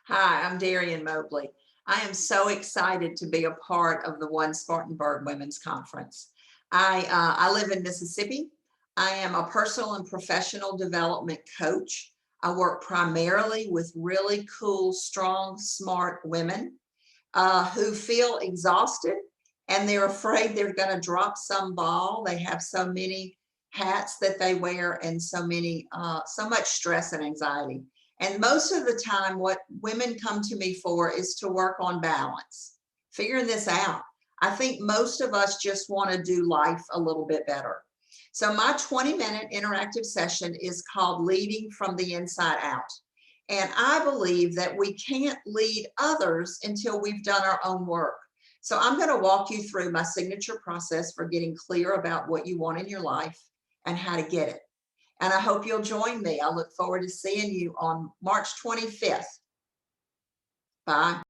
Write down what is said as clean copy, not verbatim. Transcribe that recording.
Hi, I'm Darienne Mobley. I am so excited to be a part of the One Spartanburg Women's Conference. I live in Mississippi. I am a personal and professional development coach. I work primarily with really cool, strong, smart women who feel exhausted and they're afraid they're going to drop some ball. They have so many hats that they wear and so much stress and anxiety. And most of the time, what women come to me for is to work on balance, figuring this out. I think most of us just want to do life a little bit better. So my 20-minute interactive session is called Leading from the Inside Out. And I believe that we can't lead others until we've done our own work. So I'm going to walk you through my signature process for getting clear about what you want in your life and how to get it. And I hope you'll join me. I look forward to seeing you on March 25th. Bye.